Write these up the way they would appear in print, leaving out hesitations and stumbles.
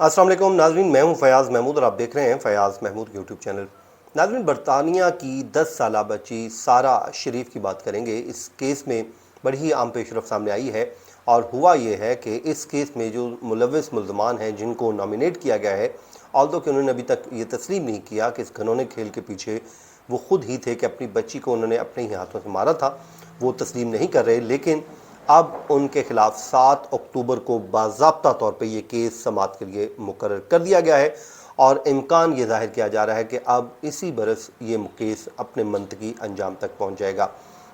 अस्सलाम वालेकुम नाज़रीन, मैं हूं फयाज़ महमूद और आप देख रहे हैं फयाज़ महमूद यूट्यूब चैनल। नाज़रीन, बरतानिया की 10 साला बच्ची सारा शरीफ की बात करेंगे। इस केस में बड़ी ही आम पेशरफ सामने आई है और हुआ ये है कि इस केस में जो मुलव्विस मुल्ज़मान हैं जिनको नॉमिनेट किया गया है, ऑल्दो कि उन्होंने अभी तक ये तस्लीम नहीं किया कि इस घिनौने खेल के पीछे वो खुद ही थे कि अपनी बच्ची को उन्होंने अपने ही हाथों से मारा था, वो तस्लीम नहीं कर रहे। लेकिन अब उनके खिलाफ 7 अक्टूबर को बाज़ाब्ता तौर पे ये केस समाअत के लिए मुकर्रर कर दिया गया है और इम्कान ये ज़ाहिर किया जा रहा है कि अब इसी बरस ये केस अपने मंतकी अंजाम तक पहुंच जाएगा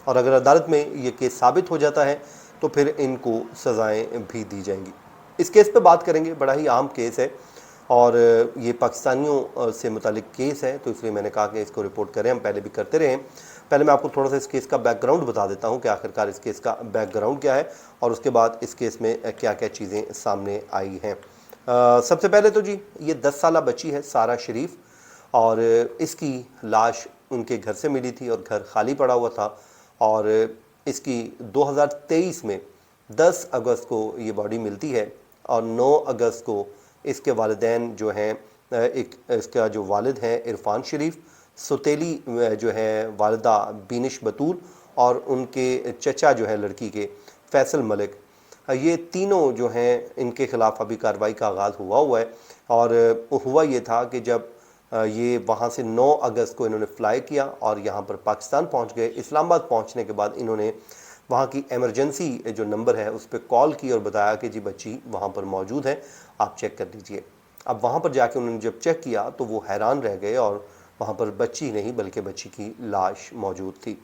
और अगर अदालत में ये केस साबित हो जाता है तो फिर इनको सज़ाएं भी दी जाएंगी। इस केस पे बात करेंगे, बड़ा ही अहम केस है और ये पाकिस्तानियों से मुतालिक केस है, तो इसलिए मैंने कहा कि इसको रिपोर्ट करें। हम पहले भी करते रहे हैं। पहले मैं आपको थोड़ा सा इस केस का बैकग्राउंड बता देता हूं कि आखिरकार इस केस का बैकग्राउंड क्या है और उसके बाद इस केस में क्या क्या चीज़ें सामने आई हैं। सबसे पहले तो जी, ये 10 साला बच्ची है सारा शरीफ और इसकी लाश उनके घर से मिली थी और घर खाली पड़ा हुआ था और इसकी 2023 में 10 अगस्त को ये बॉडी मिलती है और 9 अगस्त को इसके वालिदैन जो हैं, एक इसका जो वालिद हैं इरफान शरीफ, सौतेली जो है वालिदा बीनिश बतूल और उनके चचा जो है लड़की के फैसल मलिक, ये तीनों जो हैं इनके ख़िलाफ़ अभी कार्रवाई का आगाज़ हुआ है। और हुआ ये था कि जब ये वहाँ से 9 अगस्त को इन्होंने फ़्लाई किया और यहाँ पर पाकिस्तान पहुँच गए। इस्लामाबाद पहुँचने के बाद इन्होंने वहाँ की एमरजेंसी जो नंबर है उस पर कॉल की और बताया कि जी बच्ची वहाँ पर मौजूद है, आप चेक कर लीजिए। अब वहाँ पर जाके उन्होंने जब चेक किया तो वो हैरान रह गए और वहाँ पर बच्ची नहीं बल्कि बच्ची की लाश मौजूद थी।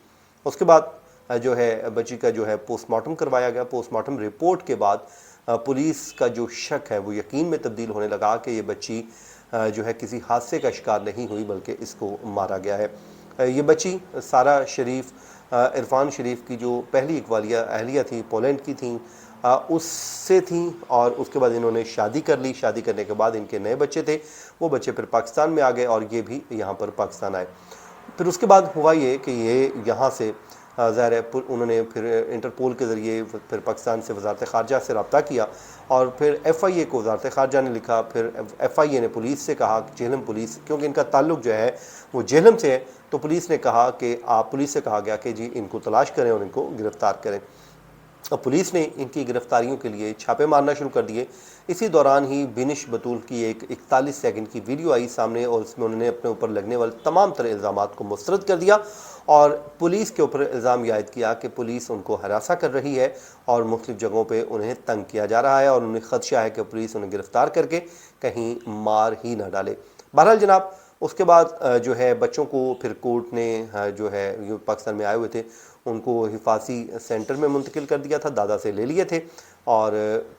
उसके बाद जो है बच्ची का जो है पोस्टमार्टम करवाया गया। पोस्टमार्टम रिपोर्ट के बाद पुलिस का जो शक है वो यकीन में तब्दील होने लगा कि ये बच्ची जो है किसी हादसे का शिकार नहीं हुई बल्कि इसको मारा गया है। ये बच्ची सारा शरीफ इरफान शरीफ की जो पहली इकबालिया अहलिया थी, पोलैंड की थी, उससे थी और उसके बाद इन्होंने शादी कर ली। शादी करने के बाद इनके नए बच्चे थे, वो बच्चे फिर पाकिस्तान में आ गए और ये भी यहाँ पर पाकिस्तान आए। फिर उसके बाद हुआ ये कि ये यहाँ से ज़ाहिर है उन्होंने फिर इंटरपोल के ज़रिए फिर पाकिस्तान से वज़ारत ख़ारजा से रब्ता किया और फिर FIA को वज़ारत ख़ारजा ने लिखा। फिर FIA ने पुलिस से कहा, जेहलम पुलिस, क्योंकि इनका ताल्लुक़ जो है वो जेहलम से है, तो पुलिस ने कहा कि पुलिस से कहा गया कि जी इनको तलाश करें और इनको गिरफ़्तार करें। अब पुलिस ने इनकी गिरफ्तारियों के लिए छापे मारना शुरू कर दिए। इसी दौरान ही बिनिश बतूल की एक 41 सेकंड की वीडियो आई सामने और उसमें उन्होंने अपने ऊपर लगने वाले तमाम तरह इल्ज़ामात को मुस्तरद कर दिया और पुलिस के ऊपर इल्ज़ाम याद किया कि पुलिस उनको हरासा कर रही है और मुख्तलिफ़ जगहों पर उन्हें तंग किया जा रहा है और उन्हें ख़दशा है कि पुलिस उन्हें गिरफ़्तार करके कहीं मार ही ना डाले। बहरहाल जनाब, उसके बाद जो है बच्चों को फिर कोर्ट ने जो है ये पाकिस्तान में आए हुए थे उनको हिफाजी सेंटर में मुंतकिल कर दिया था, दादा से ले लिए थे और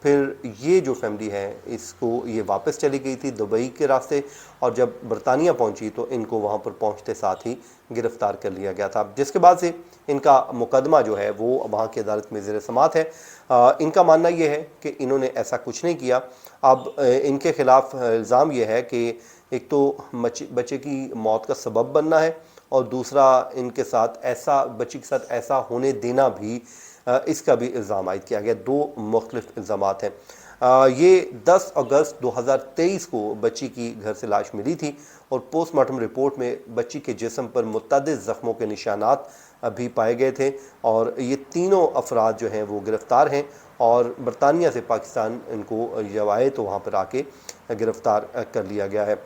फिर ये जो फैमिली है इसको ये वापस चली गई थी दुबई के रास्ते और जब बरतानिया पहुंची तो इनको वहां पर पहुंचते साथ ही गिरफ़्तार कर लिया गया था, जिसके बाद से इनका मुकदमा जो है वो वहाँ की अदालत में ज़ेर समाअत है। इनका मानना ये है कि इन्होंने ऐसा कुछ नहीं किया। अब इनके ख़िलाफ़ इल्ज़ाम ये है कि एक तो बच्चे की मौत का सबब बनना है और दूसरा इनके साथ ऐसा बच्ची के साथ ऐसा होने देना भी, इसका भी इल्ज़ाम आयद किया गया। दो मुख्तलिफ इल्ज़ामात हैं। ये 10 अगस्त 2023 को बच्ची की घर से लाश मिली थी और पोस्टमार्टम रिपोर्ट में बच्ची के जिस्म पर मुतअद्दिद ज़ख्मों के निशानात भी पाए गए थे और ये तीनों अफराद जो हैं वो गिरफ़्तार हैं और बरतानिया से पाकिस्तान इनको जब आए तो वहाँ पर आके गिरफ़्तार कर लिया गया है।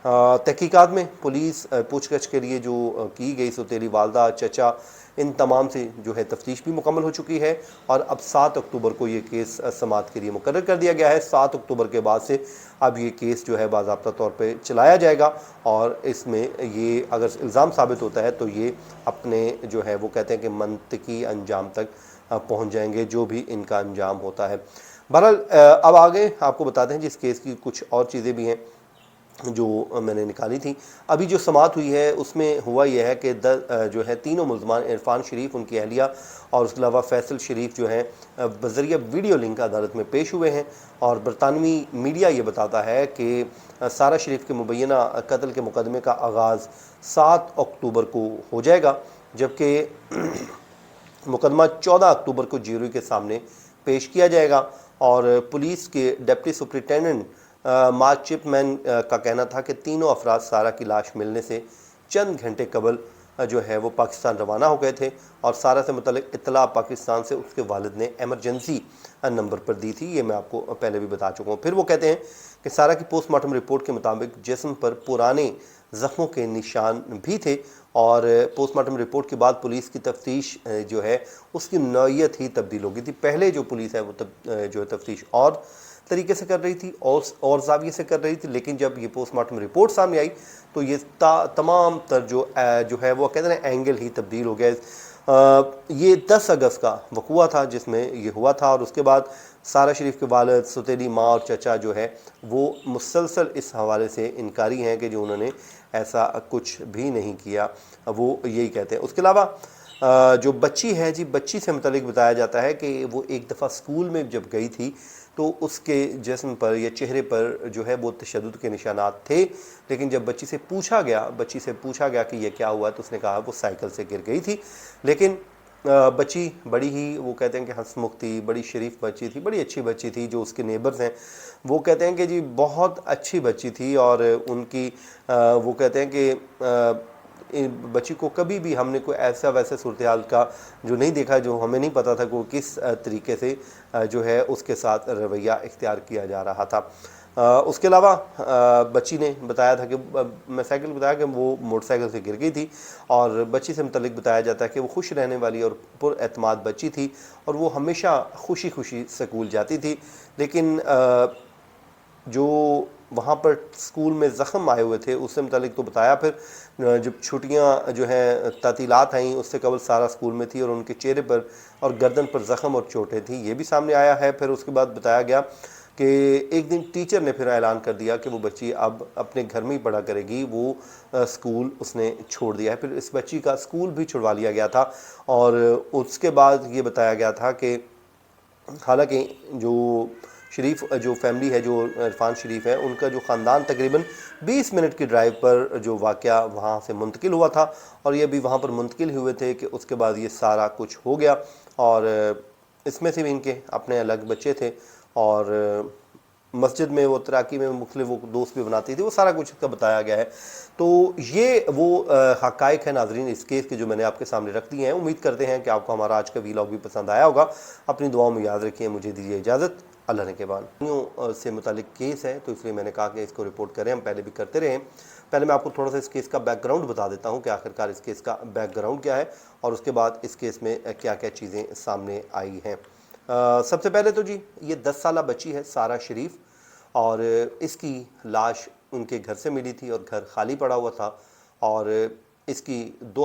तहकीकात में पुलिस पूछगछ के लिए जो की गई सौतेली वालदा, चचा, इन तमाम से जो है तफ्तीश भी मुकम्मल हो चुकी है और अब 7 अक्टूबर को ये केस समाअत के लिए मुकर्रर कर दिया गया है। 7 अक्टूबर के बाद से अब ये केस जो है बाज़ाब्ता तौर पे चलाया जाएगा और इसमें ये अगर इल्ज़ाम साबित होता है तो ये अपने जो है वो कहते हैं कि मंतकी अंजाम तक पहुँच जाएंगे, जो भी इनका अंजाम होता है। बहरहाल अब आगे आपको बताते हैं जिस केस की कुछ और चीज़ें भी हैं जो मैंने निकाली थी। अभी जो समाअत हुई है उसमें हुआ यह है कि जो है तीनों मुल्ज़मान इरफान शरीफ, उनकी अहलिया और उसके अलावा फैसल शरीफ जो हैं बज़रिया वीडियो लिंक अदालत में पेश हुए हैं और बरतानवी मीडिया ये बताता है कि सारा शरीफ के मुबैना कत्ल के मुकदमे का आगाज़ 7 अक्टूबर को हो जाएगा, जबकि मुकदमा 14 अक्टूबर को ज्यूरी के सामने पेश किया जाएगा और पुलिस के डिप्टी सुपरिटेंडेंट मार्क चिपमैन का कहना था कि तीनों अफराद सारा की लाश मिलने से चंद घंटे कबल जो है वो पाकिस्तान रवाना हो गए थे और सारा से मुतल्लिक इत्तला पाकिस्तान से उसके वालिद ने एमरजेंसी नंबर पर दी थी। ये मैं आपको पहले भी बता चुका हूँ। फिर वो कहते हैं कि सारा की पोस्टमार्टम रिपोर्ट के मुताबिक जिस्म पर पुराने ज़ख्मों के निशान भी थे और पोस्टमार्टम रिपोर्ट के बाद पुलिस की तफ्तीश जो है उसकी नौइयत ही तब्दील हो गई थी। पहले जो पुलिस है वो जो है तफ्तीश और तरीके से कर रही थी और जाविये से कर रही थी, लेकिन जब ये पोस्टमार्टम रिपोर्ट सामने आई तो ये तमाम तर जो है वो कहते हैं एंगल ही तब्दील हो गया। ये 10 अगस्त का वक़ुआ था जिसमें ये हुआ था और उसके बाद सारा शरीफ के वालिद, सौतेली माँ और चचा जो है वो मुसलसल इस हवाले से इनकारी हैं कि जो उन्होंने ऐसा कुछ भी नहीं किया, वो यही कहते हैं। उसके अलावा जो बच्ची है जी, बच्ची से मुतल्लिक बताया जाता है कि वो एक दफ़ा स्कूल में जब गई थी तो उसके जिस्म पर या चेहरे पर जो है वो तशद्दुद के निशानात थे, लेकिन जब बच्ची से पूछा गया कि ये क्या हुआ तो उसने कहा वो साइकिल से गिर गई थी। लेकिन बच्ची बड़ी ही, वो कहते हैं कि हंसमुख थी, बड़ी शरीफ बच्ची थी, बड़ी अच्छी बच्ची थी। जो उसके नेबर्स हैं वो कहते हैं कि जी बहुत अच्छी बच्ची थी और उनकी वो कहते हैं कि बच्ची को कभी भी हमने कोई ऐसा वैसा सूरत हाल का जो नहीं देखा, जो हमें नहीं पता था कि किस तरीके से जो है उसके साथ रवैया इख्तियार किया जा रहा था। उसके अलावा बच्ची ने बताया था कि मैं साइकिल बताया कि वो मोटरसाइकिल से गिर गई थी और बच्ची से मुतल्लिक बताया जाता है कि वो खुश रहने वाली और पुरएतमाद बच्ची थी और वो हमेशा खुशी खुशी स्कूल जाती थी। लेकिन जो वहाँ पर स्कूल में ज़ख़म आए हुए थे उससे मुतालिक तो बताया। फिर जब छुट्टियाँ जो हैं तातीलात आईं उससे कबल सारा स्कूल में थी और उनके चेहरे पर और गर्दन पर ज़ख़म और चोटें थी, ये भी सामने आया है। फिर उसके बाद बताया गया कि एक दिन टीचर ने फिर ऐलान कर दिया कि वो बच्ची अब अपने घर में ही पढ़ा करेगी, वो स्कूल उसने छोड़ दिया है। फिर इस बच्ची का स्कूल भी छुड़वा लिया गया था और उसके बाद ये बताया गया था कि हालांकि जो शरीफ जो फैमिली है, जो इरफान शरीफ है, उनका जो ख़ानदान तकरीबन 20 मिनट की ड्राइव पर जो वाक़या वहाँ से मुंतकिल हुआ था और ये भी वहाँ पर मुंतकिल हुए थे कि उसके बाद ये सारा कुछ हो गया और इसमें से भी इनके अपने अलग बच्चे थे और मस्जिद में वो तैराकी में मुख्तलिफ वो दोस्त भी बनाती थी, वो सारा कुछ इसका बताया गया है। तो ये वो हक़ाइक़ है नाज़रीन इस केस के जो मैंने आपके सामने रख दिए हैं। उम्मीद करते हैं कि आपको हमारा आज का वीलॉग भी पसंद आया होगा। अपनी दुआओं में याद रखिए। मुझे दीजिए इजाज़त। अल्लाह ने के बाद से मुतालिक केस है तो इसलिए मैंने कहा कि इसको रिपोर्ट करें, हम पहले भी करते रहे। पहले मैं आपको थोड़ा सा इस केस का बैकग्राउंड बता देता हूँ कि आखिरकार इस केस का बैकग्राउंड क्या है और उसके बाद इस केस में क्या क्या चीज़ें सामने आई हैं। सबसे पहले तो जी ये 10 साला बच्ची है सारा शरीफ और इसकी लाश उनके घर से मिली थी और घर खाली पड़ा हुआ था और इसकी 2